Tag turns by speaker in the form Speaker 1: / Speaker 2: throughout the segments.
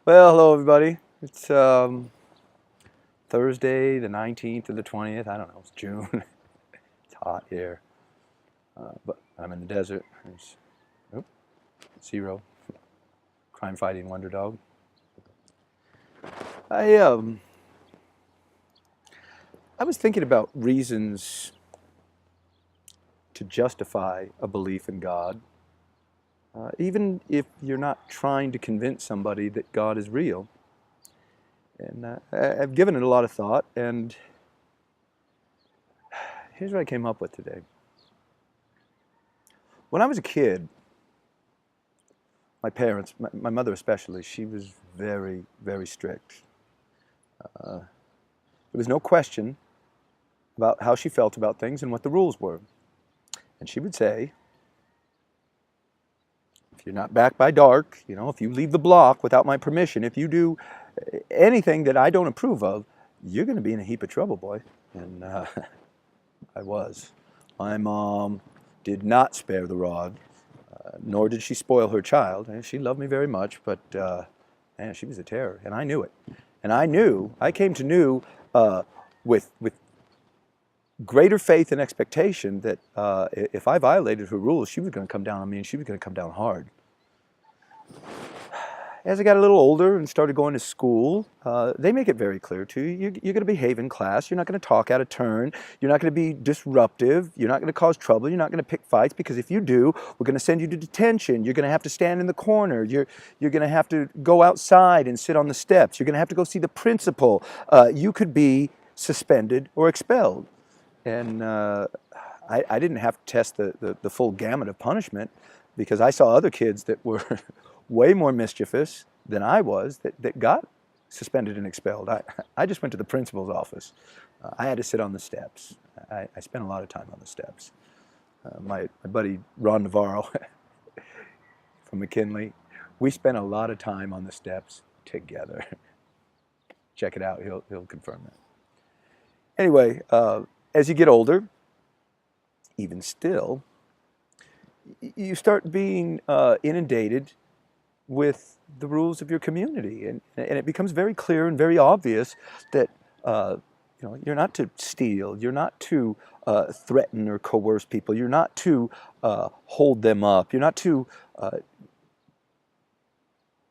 Speaker 1: Well, hello everybody. It's Thursday, the 19th or the 20th. I don't know. It's June. It's hot here, but I'm in the desert. There's oop, zero crime-fighting wonder dog. I um, I was thinking about reasons to justify a belief in God, even if you're not trying to convince somebody that God is real. And I've given it a lot of thought, and here's what I came up with today. When I was a kid, my parents, my mother especially, she was very, very strict. There was no question about how she felt about things and what the rules were. And she would say, if you're not back by dark, if you leave the block without my permission, if you do anything that I don't approve of, you're going to be in a heap of trouble, boy. And I was. My mom did not spare the rod, nor did she spoil her child. And she loved me very much, but man, she was a terror, and I knew it. And I came to know with greater faith and expectation that if I violated her rules, she was going to come down on me, and she was going to come down hard. As I got a little older and started going to school, they make it very clear to you, you're going to behave in class, you're not going to talk out of turn, you're not going to be disruptive, you're not going to cause trouble, you're not going to pick fights, because if you do, we're going to send you to detention, you're going to have to stand in the corner, you're going to have to go outside and sit on the steps, you're going to have to go see the principal, you could be suspended or expelled. And I didn't have to test the full gamut of punishment, because I saw other kids that were way more mischievous than I was that got suspended and expelled. I just went to the principal's office. I had to sit on the steps. I spent a lot of time on the steps. My buddy Ron Navarro from McKinley, we spent a lot of time on the steps together. Check it out, he'll confirm that. Anyway, as you get older, even still, you start being inundated with the rules of your community, and it becomes very clear and very obvious that you're not to steal, you're not to threaten or coerce people, you're not to hold them up, you're not to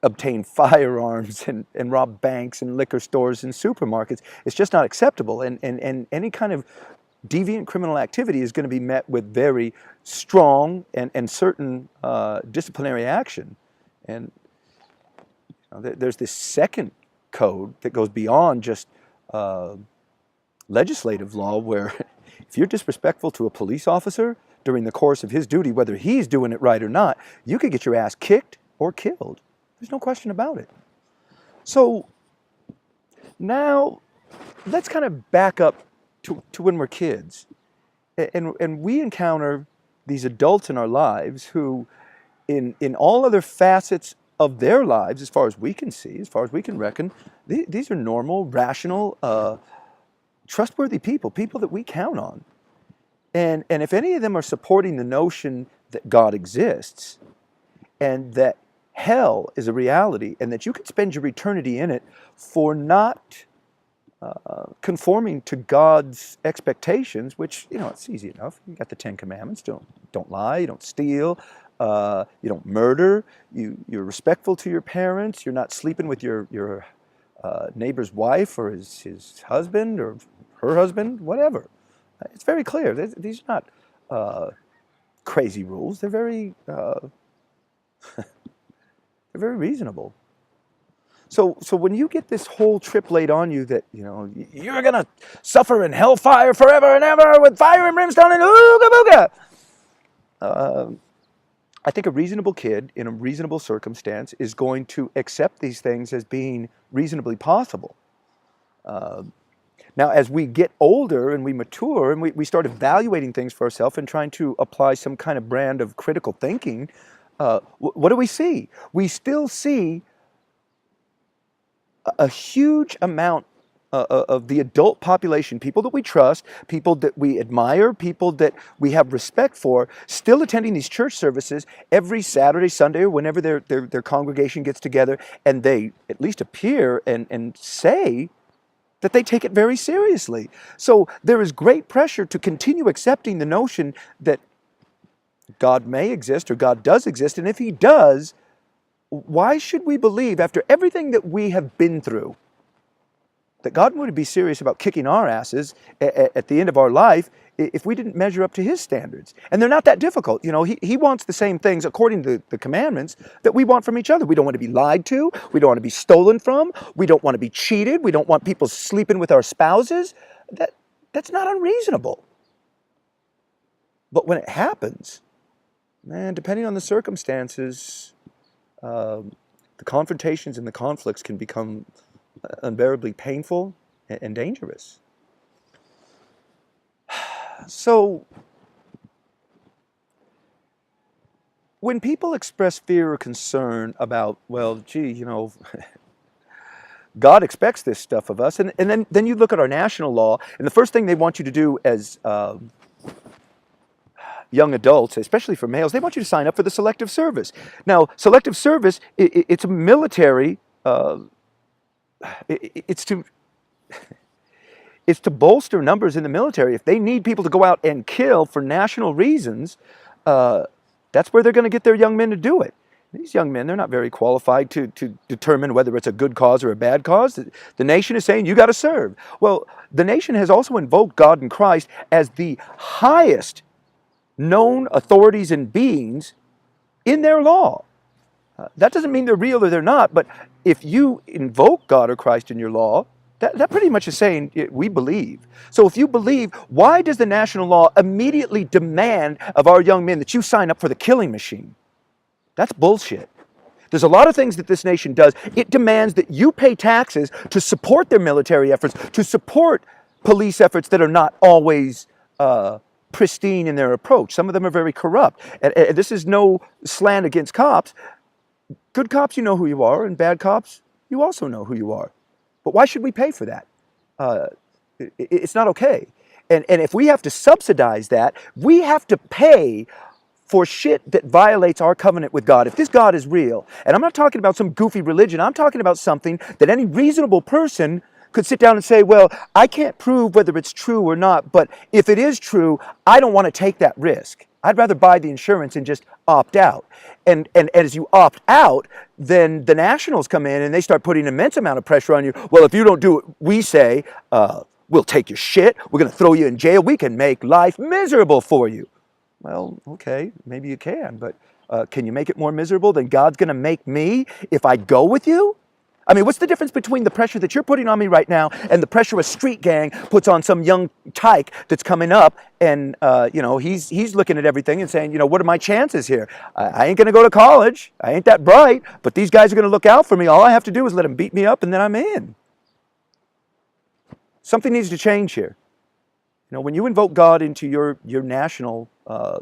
Speaker 1: obtain firearms and rob banks and liquor stores and supermarkets. It's just not acceptable, and any kind of deviant criminal activity is going to be met with very strong and certain disciplinary action. And there's this second code that goes beyond just legislative law, where if you're disrespectful to a police officer during the course of his duty, whether he's doing it right or not, you could get your ass kicked or killed. There's no question about it. So now let's kind of back up to when we're kids. And we encounter these adults in our lives who, in all other facets of their lives, as far as we can see, as far as we can reckon, these are normal, rational, trustworthy people that we count on. And if any of them are supporting the notion that God exists, and that hell is a reality, and that you can spend your eternity in it for not conforming to God's expectations, which, it's easy enough. You got the Ten Commandments: don't lie, you don't steal, you don't murder, you're respectful to your parents, you're not sleeping with your neighbor's wife or his husband or her husband, whatever. It's very clear. These are not crazy rules. They're very they're very reasonable. So when you get this whole trip laid on you that, you're going to suffer in hellfire forever and ever with fire and brimstone and ooga booga, I think a reasonable kid in a reasonable circumstance is going to accept these things as being reasonably possible. Now, as we get older and we mature and we start evaluating things for ourselves and trying to apply some kind of brand of critical thinking, what do we see? We still see a huge amount of the adult population, people that we trust, people that we admire, people that we have respect for, still attending these church services every Saturday, Sunday, or whenever their congregation gets together, and they at least appear and say that they take it very seriously. So there is great pressure to continue accepting the notion that God may exist or God does exist, and if He does, why should we believe, after everything that we have been through, that God would be serious about kicking our asses at the end of our life if we didn't measure up to His standards? And they're not that difficult. You know, He wants the same things, according to the commandments, that we want from each other. We don't want to be lied to. We don't want to be stolen from. We don't want to be cheated. We don't want people sleeping with our spouses. That's not unreasonable. But when it happens, man, depending on the circumstances, the confrontations and the conflicts can become unbearably painful and dangerous. So, when people express fear or concern about, well, gee, you know, God expects this stuff of us, and then you look at our national law, and the first thing they want you to do as young adults, especially for males, they want you to sign up for the selective service. Now, selective service, it's a military. It's to bolster numbers in the military. If they need people to go out and kill for national reasons, that's where they're going to get their young men to do it. These young men, they're not very qualified to determine whether it's a good cause or a bad cause. The nation is saying, you got to serve. Well, the nation has also invoked God and Christ as the highest known authorities and beings in their law. That doesn't mean they're real or they're not, but if you invoke God or Christ in your law, that pretty much is saying we believe. So if you believe, why does the national law immediately demand of our young men that you sign up for the killing machine? That's bullshit. There's a lot of things that this nation does. It demands that you pay taxes to support their military efforts, to support police efforts that are not always pristine in their approach. Some of them are very corrupt. And this is no slant against cops. Good cops, you know who you are, and bad cops, you also know who you are. But why should we pay for that? It's not okay. And if we have to subsidize that, we have to pay for shit that violates our covenant with God. If this God is real, and I'm not talking about some goofy religion, I'm talking about something that any reasonable person could sit down and say, well, I can't prove whether it's true or not, but if it is true, I don't want to take that risk. I'd rather buy the insurance and just opt out. And as you opt out, then the nationals come in and they start putting an immense amount of pressure on you. Well, if you don't do what we say, we'll take your shit. We're going to throw you in jail. We can make life miserable for you. Well, okay, maybe you can, but can you make it more miserable than God's going to make me if I go with you? I mean, what's the difference between the pressure that you're putting on me right now and the pressure a street gang puts on some young tyke that's coming up and, you know, he's looking at everything and saying, you know, what are my chances here? I ain't going to go to college. I ain't that bright, but these guys are going to look out for me. All I have to do is let them beat me up and then I'm in. Something needs to change here. You know, when you invoke God into your national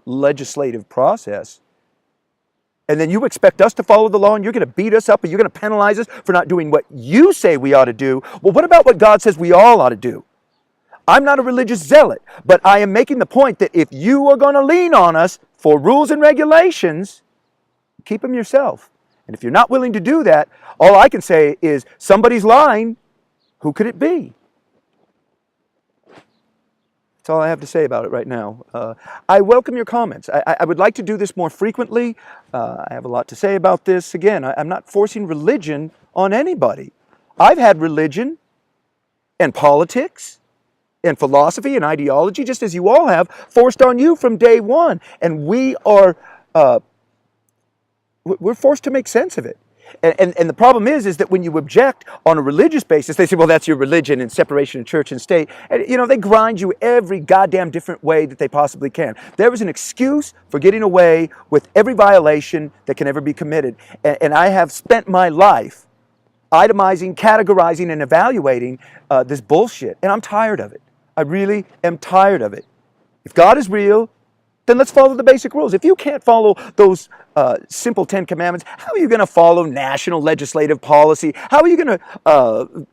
Speaker 1: legislative process, and then you expect us to follow the law and you're going to beat us up and you're going to penalize us for not doing what you say we ought to do. Well, what about what God says we all ought to do? I'm not a religious zealot, but I am making the point that if you are going to lean on us for rules and regulations, keep them yourself. And if you're not willing to do that, all I can say is somebody's lying. Who could it be? That's all I have to say about it right now. I welcome your comments. I would like to do this more frequently. I have a lot to say about this. Again, I'm not forcing religion on anybody. I've had religion and politics and philosophy and ideology, just as you all have, forced on you from day one. And we're forced to make sense of it. And the problem is that when you object on a religious basis, they say, well, that's your religion and separation of church and state. And, you know, they grind you every goddamn different way that they possibly can. There is an excuse for getting away with every violation that can ever be committed. And I have spent my life itemizing, categorizing, and evaluating this bullshit. And I'm tired of it. I really am tired of it. If God is real, then let's follow the basic rules. If you can't follow those simple 10 commandments, how are you going to follow national legislative policy? How are you going to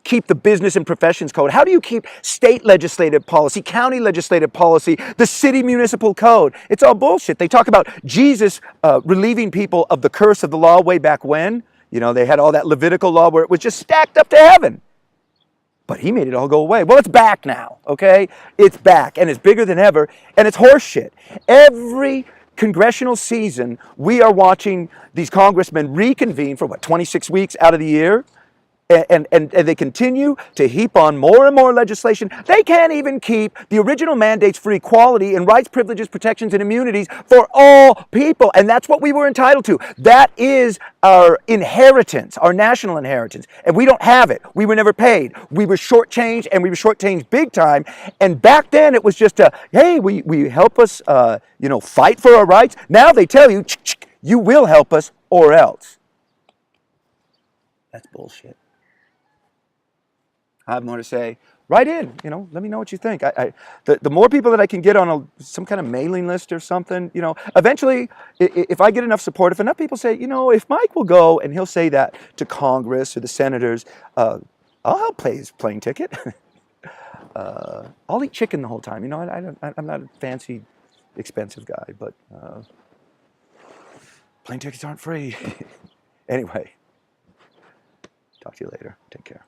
Speaker 1: keep the business and professions code? How do you keep state legislative policy, county legislative policy, the city municipal code? It's all bullshit. They talk about Jesus relieving people of the curse of the law way back when. You know, they had all that Levitical law where it was just stacked up to heaven. But he made it all go away. Well, it's back now, okay? It's back, and it's bigger than ever, and it's horse shit. Every congressional season, we are watching these congressmen reconvene for, 26 weeks out of the year? And they continue to heap on more and more legislation. They can't even keep the original mandates for equality and rights, privileges, protections, and immunities for all people. And that's what we were entitled to. That is our inheritance, our national inheritance. And we don't have it. We were never paid. We were shortchanged, and we were shortchanged big time. And back then it was just hey, we help us, fight for our rights. Now they tell you, you will help us or else. That's bullshit. I have more to say. Write in, let me know what you think. The more people that I can get on some kind of mailing list or something, eventually, if I get enough support, if enough people say, if Mike will go and he'll say that to Congress or the senators, I'll help pay his plane ticket. I'll eat chicken the whole time. I'm not a fancy, expensive guy, but plane tickets aren't free. Anyway, talk to you later. Take care.